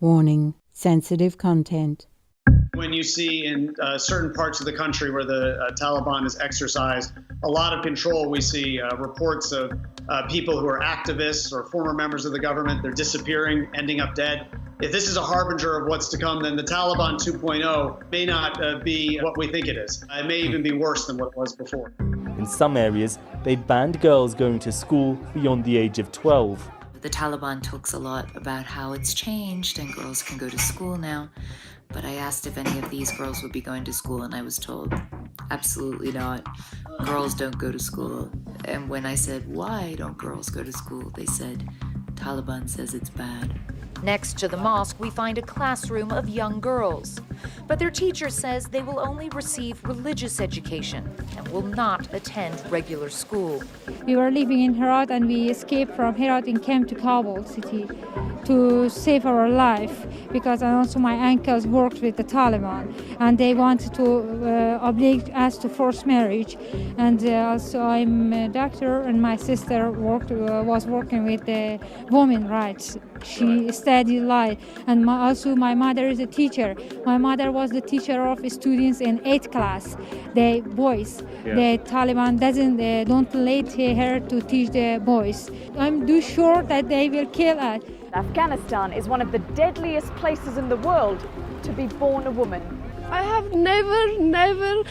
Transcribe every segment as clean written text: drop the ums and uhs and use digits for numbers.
Warning: sensitive content. When you see in certain parts of the country where the Taliban has exercised a lot of control, we see reports of people who are activists or former members of the government. They're disappearing, ending up dead. If this is a harbinger of what's to come, then the Taliban 2.0 may not be what we think it is. It may even be worse than what it was before. In some areas, they've banned girls going to school beyond the age of 12. The Taliban talks a lot about how it's changed and girls can go to school now. But I asked if any of these girls would be going to school, and I was told, absolutely not. Girls don't go to school. And when I said, why don't girls go to school? They said, Taliban says it's bad. Next to the mosque, we find a classroom of young girls. But their teacher says they will only receive religious education and will not attend regular school. We were living in Herat and we escaped from Herat and came to Kabul city to save our life because also my uncles worked with the Taliban and they wanted to oblige us to forced marriage. And also I'm a doctor and my sister was working with the women's rights. She studied law, and also my mother is a teacher. My mother was the teacher of students in 8th class, the boys. Yeah. The Taliban don't let her to teach the boys. I'm too sure that they will kill us. Afghanistan is one of the deadliest places in the world to be born a woman. I have never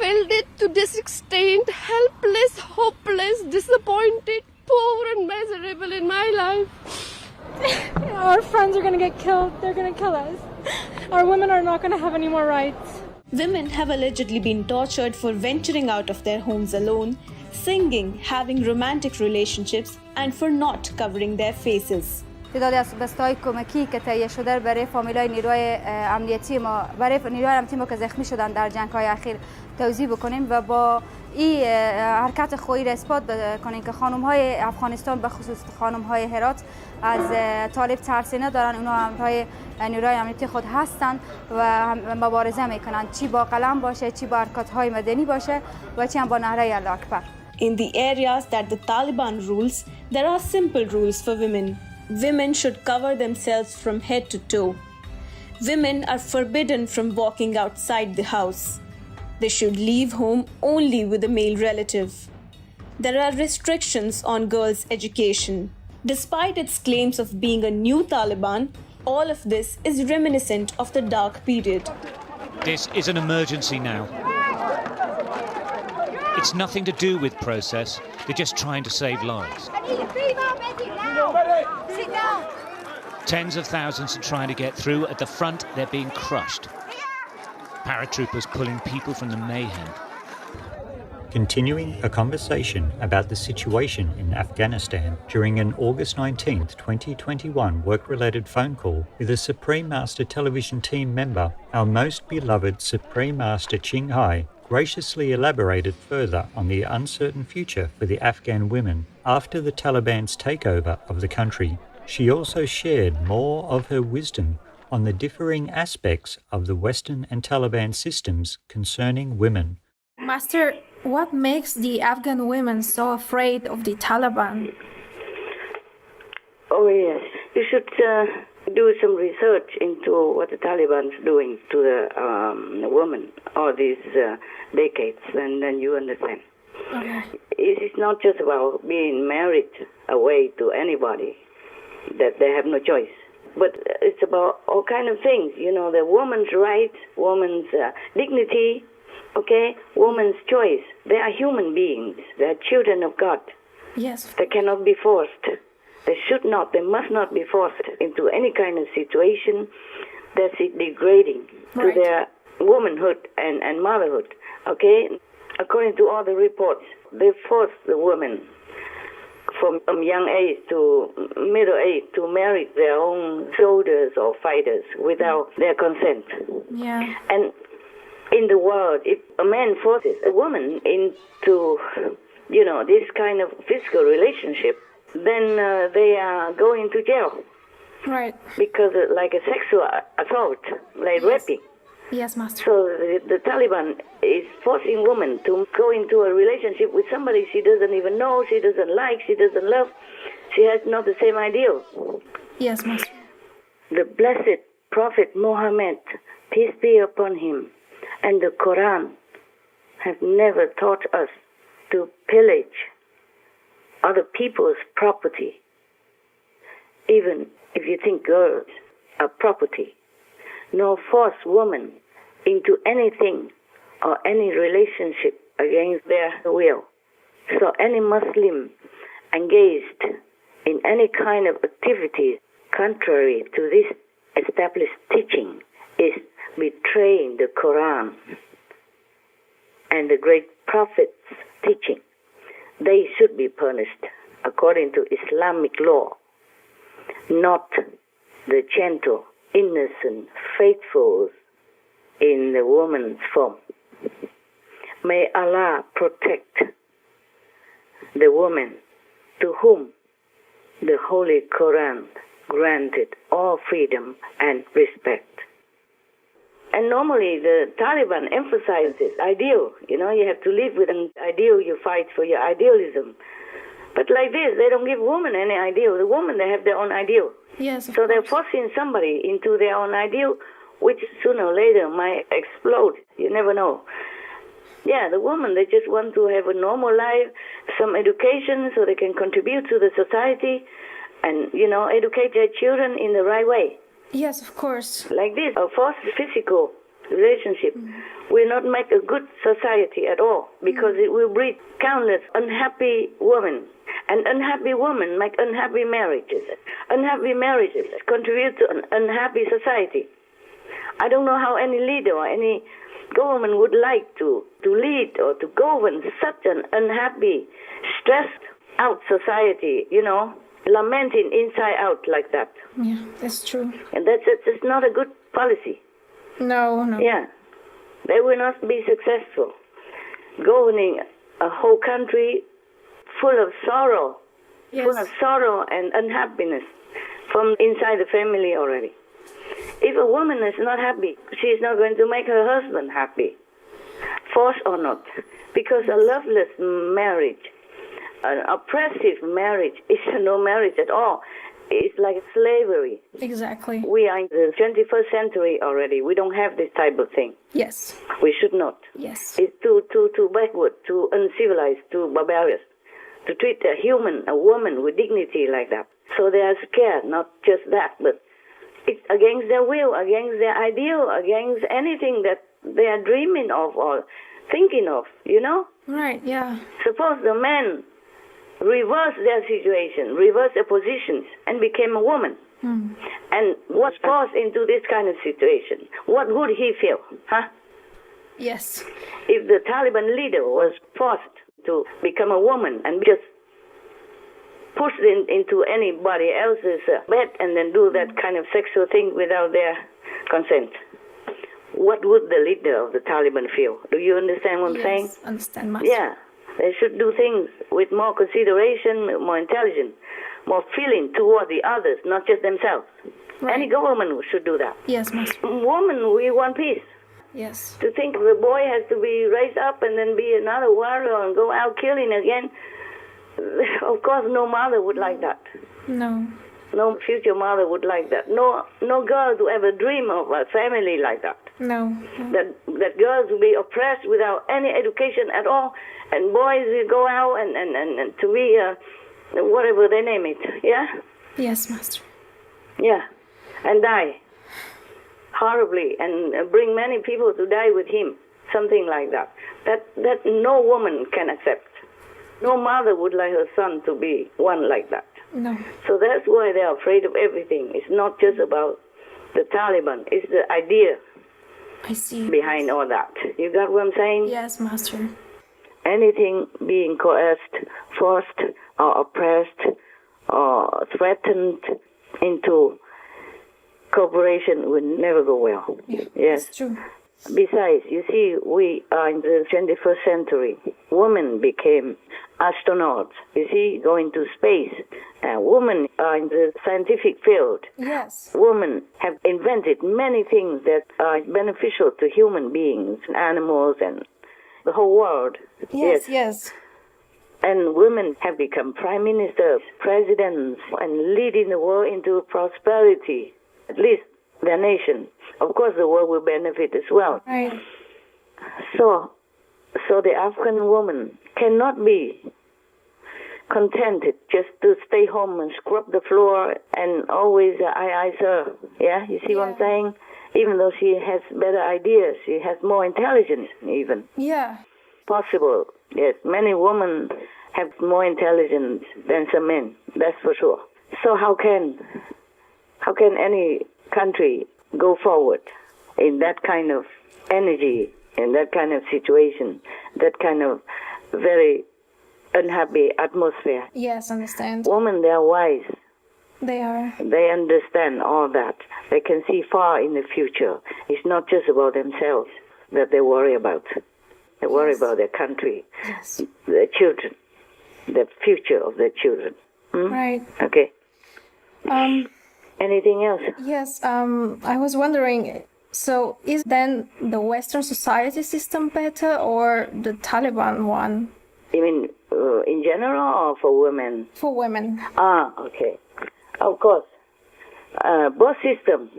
felt it to this extent, helpless, hopeless, disappointed, poor and miserable in my life. Our friends are going to get killed. They're going to kill us. Our women are not going to have any more rights. Women have allegedly been tortured for venturing out of their homes alone, singing, having romantic relationships, and for not covering their faces. تعدادی از بسته‌های کمکی که تهیه شده برای فامیلای نیروهای امنیتی ما که زخمی شدن در جنگ‌های اخیر توضیح بکنیم و با این حرکت خویی را اثبات بکنیم که خانم‌های افغانستان به خصوص خانم‌های هرات از طالب ترسی ندارن. اونا همراه نیروهای امنیتی خود هستند و مبارزه میکنن، چی با قلم باشه، چی با حرکات‌های مدنی باشه و چی هم با نعره الله اکبر. In the areas that the Taliban rules, there are simple rules for women. Women should cover themselves from head to toe. Women are forbidden from walking outside the house. They should leave home only with a male relative. There are restrictions on girls' education. Despite its claims of being a new Taliban, all of this is reminiscent of the dark period. This is an emergency now. It's nothing to do with process. They're just trying to save lives. Tens of thousands are trying to get through. At the front, they're being crushed. Paratroopers pulling people from the mayhem. Continuing a conversation about the situation in Afghanistan during an August 19, 2021 work-related phone call with a Supreme Master television team member, our most beloved Supreme Master Ching Hai graciously elaborated further on the uncertain future for the Afghan women after the Taliban's takeover of the country. She also shared more of her wisdom on the differing aspects of the Western and Taliban systems concerning women. Master, what makes the Afghan women so afraid of the Taliban? Oh yes, you should do some research into what the Taliban's doing to the women all these decades, and then you understand. Okay. It is not just about being married away to anybody, that they have no choice. But it's about all kind of things, you know, the woman's rights, woman's dignity, okay, woman's choice. They are human beings. They are children of God. Yes. They cannot be forced. They should not, they must not be forced into any kind of situation that's degrading to their womanhood and motherhood, okay? According to all the reports, they force the women from young age to middle age to marry their own soldiers or fighters without their consent. Yeah. And in the world, if a man forces a woman into, you know, this kind of physical relationship, then they are going to jail. Right. Because like a sexual assault, like raping. Yes, Master. So the Taliban is forcing women to go into a relationship with somebody she doesn't even know, she doesn't like, she doesn't love. She has not the same ideal. Yes, Master. the blessed Prophet Muhammad, peace be upon him, and the Quran have never taught us to pillage other people's property, even if you think girls are property, nor force women into anything or any relationship against their will. So any Muslim engaged in any kind of activity contrary to this established teaching is betraying the Quran and the great Prophet's teaching. They should be punished according to Islamic law, not the gentle, innocent, faithful in the woman's form. May Allah protect the woman to whom the Holy Quran granted all freedom and respect. And normally the Taliban emphasizes ideal. You know, you have to live with an ideal, you fight for your idealism. But like this, they don't give women any ideal. The women, they have their own ideal. Yes. So they're forcing somebody into their own ideal, which sooner or later might explode. You never know. Yeah, the woman, they just want to have a normal life, some education so they can contribute to the society and, you know, educate their children in the right way. Yes, of course. Like this, a forced physical relationship will not make a good society at all because it will breed countless unhappy women. And unhappy women make unhappy marriages. Unhappy marriages contribute to an unhappy society. I don't know how any leader or any government would like to lead or to govern such an unhappy, stressed out society, you know, lamenting inside out like that. Yeah, that's true. And that's not a good policy. No. Yeah. They will not be successful. Governing a whole country full of sorrow, full of sorrow and unhappiness from inside the family already. If a woman is not happy, she is not going to make her husband happy, force or not, because a loveless marriage, an oppressive marriage, is no marriage at all. It's like slavery. Exactly. We are in the 21st century already. We don't have this type of thing. Yes. We should not. Yes. It's too backward, too uncivilized, too barbarous to treat a woman with dignity like that. So they are scared, not just that, but it's against their will, against their ideal, against anything that they are dreaming of or thinking of, you know? Right, yeah. Suppose the men reverse their situation, reverse their positions, and became a woman, and was forced into this kind of situation. What would he feel, huh? Yes. If the Taliban leader was forced to become a woman and just pushed into anybody else's bed and then do that kind of sexual thing without their consent, what would the leader of the Taliban feel? Do you understand what I'm saying? Yes, understand, Master. Yeah. They should do things with more consideration, more intelligence, more feeling toward the others, not just themselves. Right. Any government should do that. Yes, Master. Women, we want peace. Yes. To think the boy has to be raised up and then be another warrior and go out killing again, of course no mother would like that. No. No future mother would like that. No girls would ever dream of a family like that. No. That girls will be oppressed without any education at all, and boys will go out and to be whatever they name it. Yeah. Yes, Master. Yeah, and die horribly and bring many people to die with him. Something like that. That no woman can accept. No mother would like her son to be one like that. No. So that's why they are afraid of everything. It's not just about the Taliban. It's the idea behind all that. You got what I'm saying? Yes, Master. Anything being coerced, forced, or oppressed, or threatened into cooperation will never go well. Yeah, yes. That's true. Besides, you see, we are in the 21st century. Women became astronauts, you see, going to space. Women are in the scientific field. Yes. Women have invented many things that are beneficial to human beings, animals, and the whole world. Yes. And women have become prime ministers, presidents, and leading the world into prosperity. at least their nation. Of course, the world will benefit as well. Right. So the African woman cannot be contented just to stay home and scrub the floor and always aye, sir. Yeah, you see what I'm saying? Even though she has better ideas, she has more intelligence even. Yeah. Possible. Yes, many women have more intelligence than some men. That's for sure. So how can any country go forward in that kind of energy, in that kind of situation, that kind of very unhappy atmosphere? Yes, understand. Women, they are wise. They are. They understand all that. They can see far in the future. It's not just about themselves that they worry about. They worry about their country, their children, the future of their children. Right. Okay. Anything else? Yes, I was wondering, so is then the Western society system better or the Taliban one? You mean in general or for women? For women. Okay. Of course. Both systems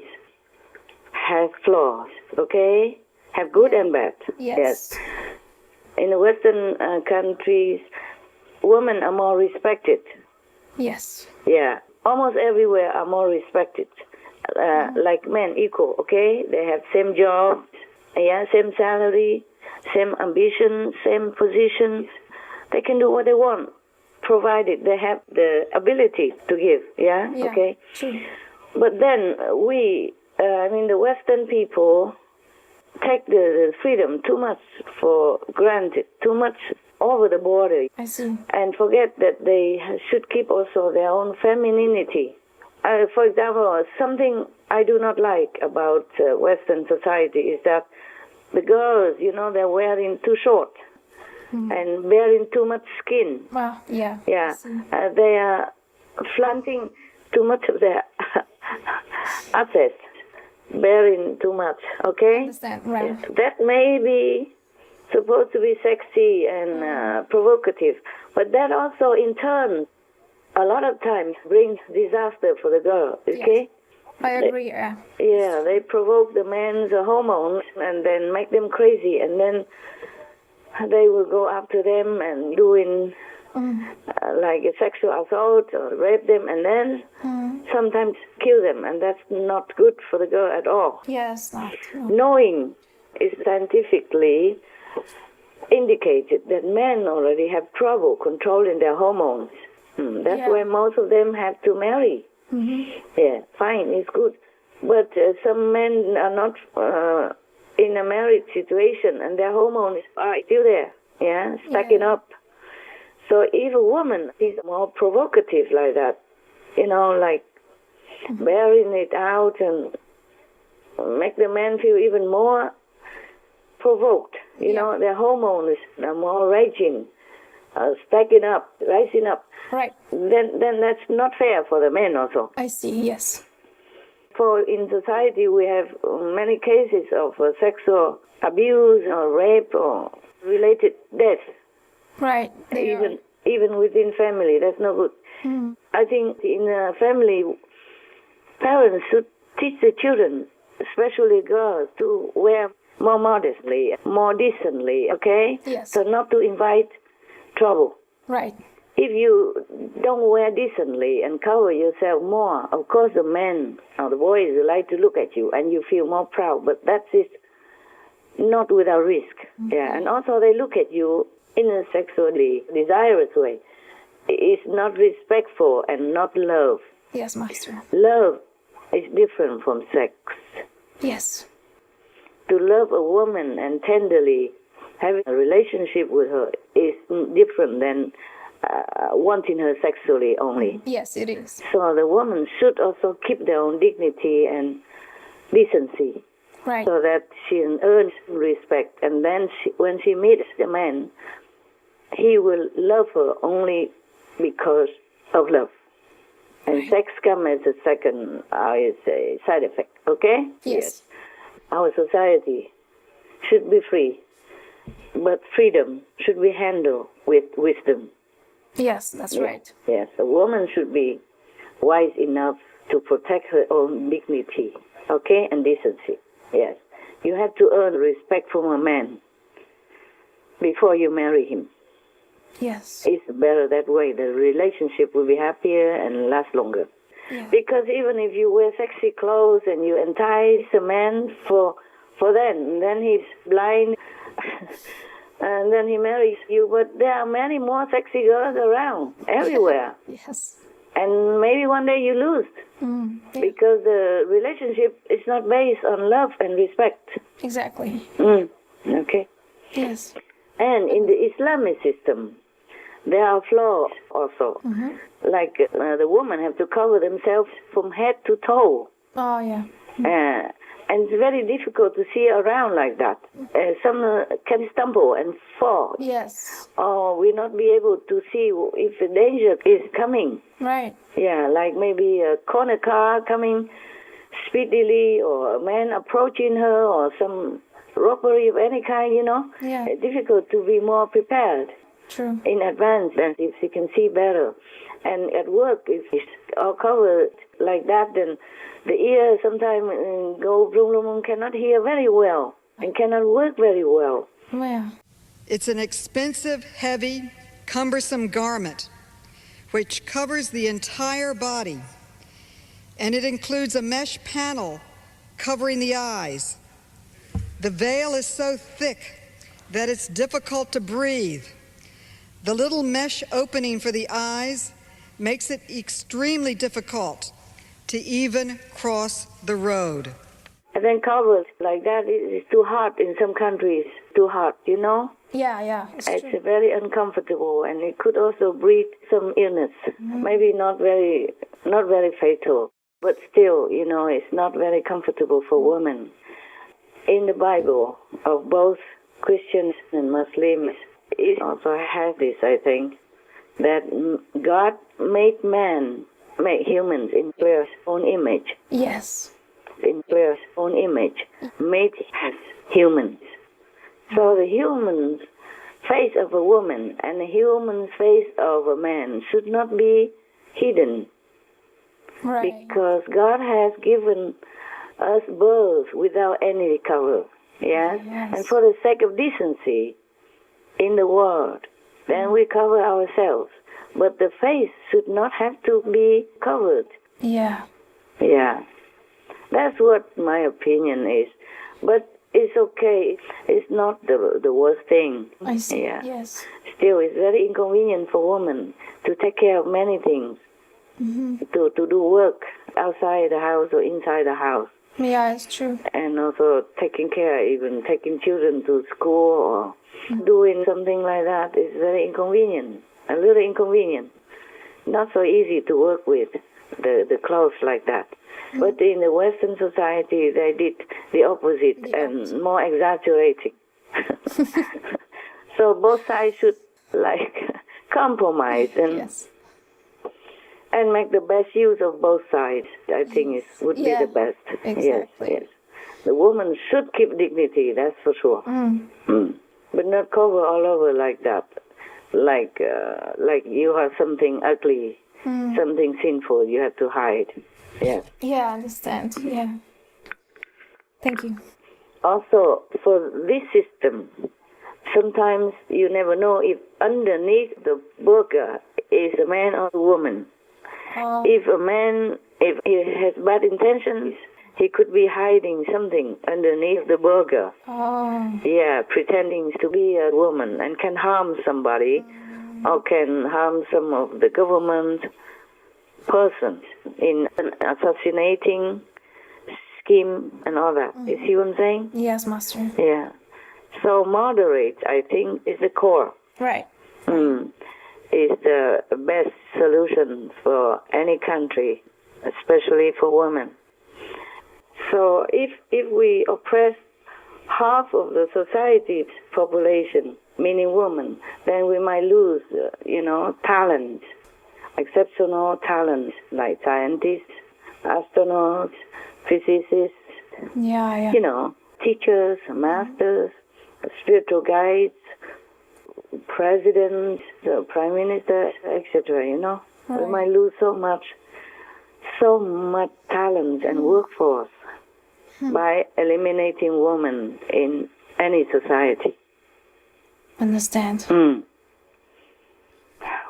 have flaws, okay? Have good and bad. Yes. In the Western countries, women are more respected. Yes. Yeah. Almost everywhere are more respected. Like men, equal, okay? They have same job, same salary, same ambition, same position. They can do what they want, provided they have the ability to give, okay? True. But then the Western people take the freedom too much for granted, too much over the border. I see. And forget that they should keep also their own femininity. For example, something I do not like about Western society is that the girls, they're wearing too short and wearing too much skin. Well, yeah. Yeah. They are flaunting too much of their assets, bearing too much, okay? Understand, right. That may be supposed to be sexy and provocative, but that also in turn a lot of times brings disaster for the girl, okay? Yes. I agree, yeah. Yeah, they provoke the men's hormones and then make them crazy, and then they will go after them and doing like a sexual assault or rape them, and then sometimes kill them, and that's not good for the girl at all. Yes, not. Knowing is scientifically indicated that men already have trouble controlling their hormones. That's why most of them have to marry. Yeah, fine, it's good. But some men are not in a married situation and their hormones are still there, stacking up. So if a woman is more provocative like that, like bearing it out and make the man feel even more provoked, their hormones are more raging, stacking up, rising up. Right. Then that's not fair for the men also. I see, yes. For in society we have many cases of sexual abuse or rape or related death. Right. Even within family, that's no good. I think in a family, parents should teach the children, especially girls, to wear more modestly, more decently, okay? Yes. So not to invite trouble. Right. If you don't wear decently and cover yourself more, of course the men or the boys like to look at you and you feel more proud, but that is not without risk. Yeah, and also they look at you in a sexually desirous way. It's not respectful and not love. Yes, Master. Love is different from sex. Yes. To love a woman and tenderly having a relationship with her is different than wanting her sexually only. Yes, it is. So the woman should also keep their own dignity and decency. Right. So that she earns respect, and then when she meets the man, he will love her only because of love. And sex comes as a second, side effect, okay? Yes. Our society should be free, but freedom should be handled with wisdom. Yes, that's right. Yes, a woman should be wise enough to protect her own dignity, okay, and decency. Yes. You have to earn respect from a man before you marry him. Yes. It's better that way. The relationship will be happier and last longer. Yeah. Because even if you wear sexy clothes and you entice a man for then he's blind and then he marries you. But there are many more sexy girls around, everywhere. Yes. And maybe one day you lose. Because the relationship is not based on love and respect. Exactly. Okay. Yes. And in the Islamic system, there are flaws also. Like the women have to cover themselves from head to toe. Oh, yeah. And it's very difficult to see around like that. Some can stumble and fall. Yes. Or will not be able to see if the danger is coming. Right. Yeah, like maybe a corner car coming speedily, or a man approaching her, or some robbery of any kind, you know. Yeah. It's difficult to be more prepared. True. In advance, than if she can see better. And at work, if it's all covered like that, then the ear sometimes go bloom, bloom, cannot hear very well and cannot work very well. Yeah. It's an expensive, heavy, cumbersome garment which covers the entire body, and it includes a mesh panel covering the eyes. The veil is so thick that it's difficult to breathe. The little mesh opening for the eyes makes it extremely difficult to even cross the road. And then covered like that, it's too hot in some countries, too hot, you know? Yeah. It's very uncomfortable, and it could also breed some illness. Maybe not very fatal, but still, you know, it's not very comfortable for women. In the Bible of both Christians and Muslims, it also has this, I think, that God made humans in His own image. Yes. In His own image, made as humans. So the human face of a woman and the human face of a man should not be hidden. Right. Because God has given us birth without any cover. Yes? And for the sake of decency in the world, then we cover ourselves. But the face should not have to be covered. Yeah. Yeah. That's what my opinion is. But it's okay. It's not the worst thing. I see. Yeah. Yes. Still, it's very inconvenient for women to take care of many things. To do work outside the house or inside the house. Yeah, it's true. And also taking care, even taking children to school or doing something like that is very inconvenient. A little inconvenient. Not so easy to work with, the clothes like that. But in the Western society, they did the opposite and more exaggerating. So both sides should compromise and make the best use of both sides. I think it would be the best. Exactly. Yes. The woman should keep dignity, that's for sure. But not cover all over like that. Like you have something ugly, something sinful you have to hide. Yes. Yeah, I understand. Yeah. Thank you. Also, for this system, sometimes you never know if underneath the burqa is a man or a woman. If a man, if he has bad intentions, he could be hiding something underneath the burqa. Yeah, pretending to be a woman and can harm somebody or can harm some of the government persons in an assassinating scheme and all that. You see what I'm saying? Yes, Master. Yeah. So moderate, I think, is the core. Right. Is the best solution for any country, especially for women. So if we oppress half of the society's population, meaning women, then we might lose, talent, exceptional talent, like scientists, astronauts, physicists, teachers, masters, spiritual guides, presidents, prime minister, etc., We might lose so much so much talent and workforce by eliminating women in any society. Understand.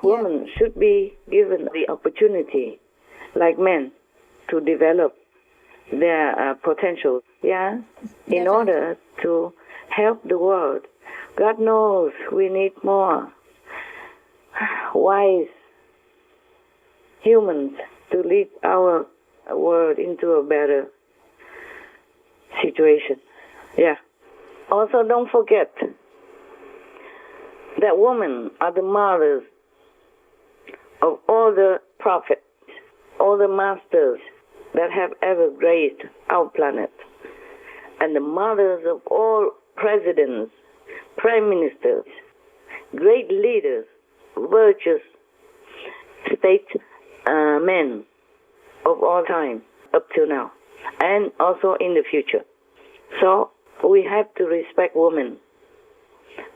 Women should be given the opportunity, like men, to develop their potential, in order to help the world. God knows we need more wise humans to lead our world into a better situation. Also, don't forget that women are the mothers of all the prophets, all the masters that have ever graced our planet, and the mothers of all presidents, prime ministers, great leaders, virtuous statesmen of all time up till now, and also in the future. So we have to respect women.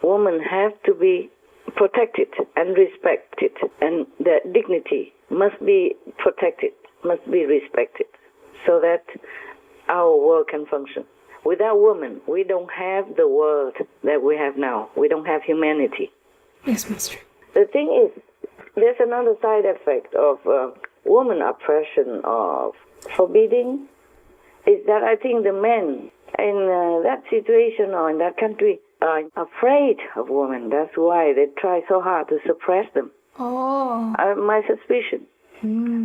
Women have to be protected and respected, and their dignity must be protected, must be respected, so that our world can function. Without women, we don't have the world that we have now. We don't have humanity. Yes, Master. The thing is, there's another side effect of woman oppression, of forbidding, is that I think the men in that situation or in that country are afraid of women. That's why they try so hard to suppress them. My suspicion.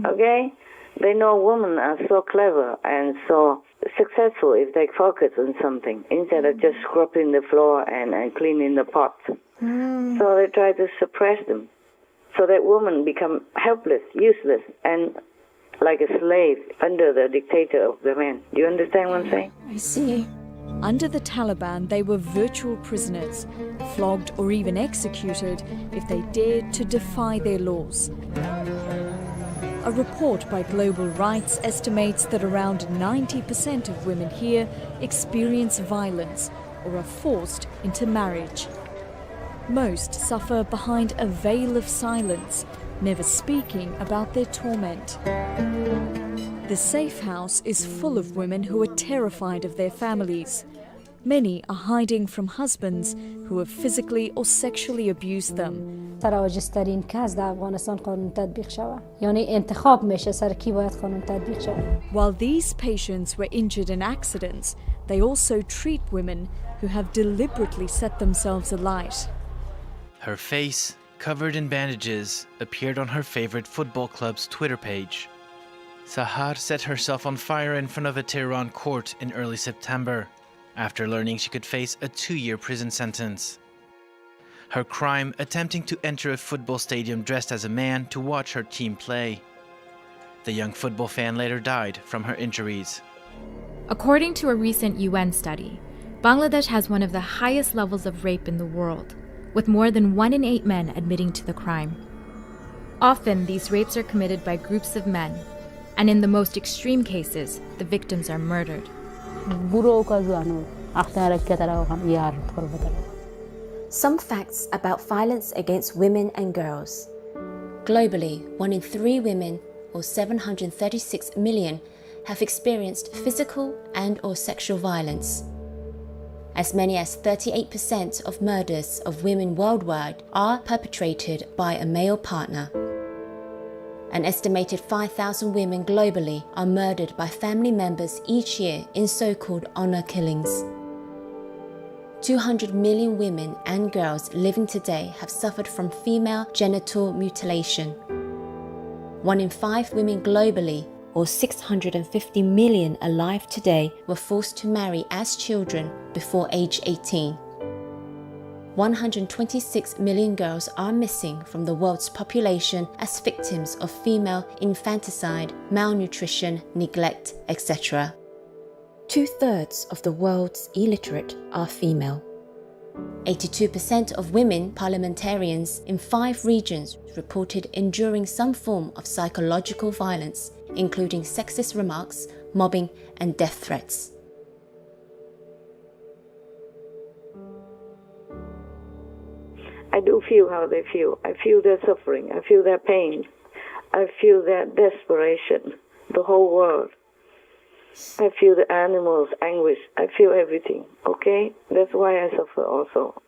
Okay? They know women are so clever and so successful if they focus on something instead of just scrubbing the floor and cleaning the pots. So they try to suppress them so that women become helpless, useless, and like a slave under the dictator of the man. Do you understand what I'm saying? I see. Under the Taliban, they were virtual prisoners, flogged or even executed if they dared to defy their laws. A report by Global Rights estimates that around 90% of women here experience violence or are forced into marriage. Most suffer behind a veil of silence, never speaking about their torment. The Safe House is full of women who are terrified of their families. Many are hiding from husbands who have physically or sexually abused them. تراجسترین کس در افغانستان قانون تطبیق شود. یعنی انتخاب میشه سر کی باید قانون تطبیق شود. While these patients were injured in accidents, they also treat women who have deliberately set themselves alight. Her face, covered in bandages, appeared on her favorite football club's Twitter page. Sahar set herself on fire in front of a Tehran court in early September, after learning she could face a 2-year prison sentence. Her crime, attempting to enter a football stadium dressed as a man to watch her team play. The young football fan later died from her injuries. According to a recent UN study, Bangladesh has one of the highest levels of rape in the world, with more than 1 in 8 men admitting to the crime. Often, these rapes are committed by groups of men, and in the most extreme cases, the victims are murdered. Some facts about violence against women and girls. Globally, 1 in 3 women, or 736 million, have experienced physical and/or sexual violence. As many as 38% of murders of women worldwide are perpetrated by a male partner. An estimated 5,000 women globally are murdered by family members each year in so-called honor killings. 200 million women and girls living today have suffered from female genital mutilation. 1 in 5 women globally, or 650 million alive today, were forced to marry as children before age 18. 126 million girls are missing from the world's population as victims of female infanticide, malnutrition, neglect, etc. 2/3 of the world's illiterate are female. 82% of women parliamentarians in 5 regions reported enduring some form of psychological violence, including sexist remarks, mobbing, and death threats. I do feel how they feel. I feel their suffering. I feel their pain. I feel their desperation. the whole world. I feel the animals' anguish. I feel everything, okay? That's why I suffer also.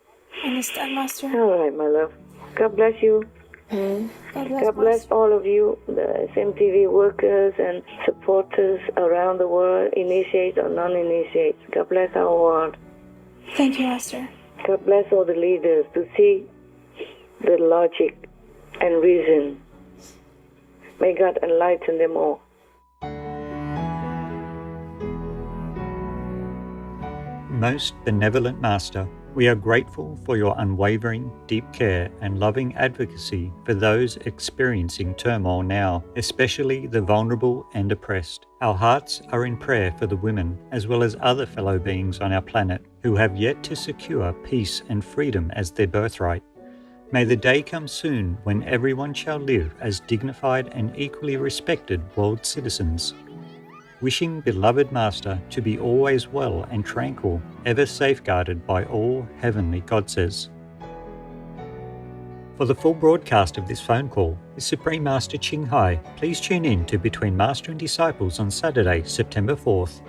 Understand, Master? All right, my love. God bless you. God bless all of you, the SMTV workers and supporters around the world, initiate or non-initiate. God bless our world. Thank you, Master. God bless all the leaders to see the logic and reason. May God enlighten them all. Most benevolent Master, we are grateful for your unwavering, deep care and loving advocacy for those experiencing turmoil now, especially the vulnerable and oppressed. Our hearts are in prayer for the women, as well as other fellow beings on our planet who have yet to secure peace and freedom as their birthright. May the day come soon when everyone shall live as dignified and equally respected world citizens. Wishing beloved Master to be always well and tranquil, ever safeguarded by all heavenly goddesses. For the full broadcast of this phone call with Supreme Master Ching Hai, please tune in to Between Master and Disciples on Saturday, September 4th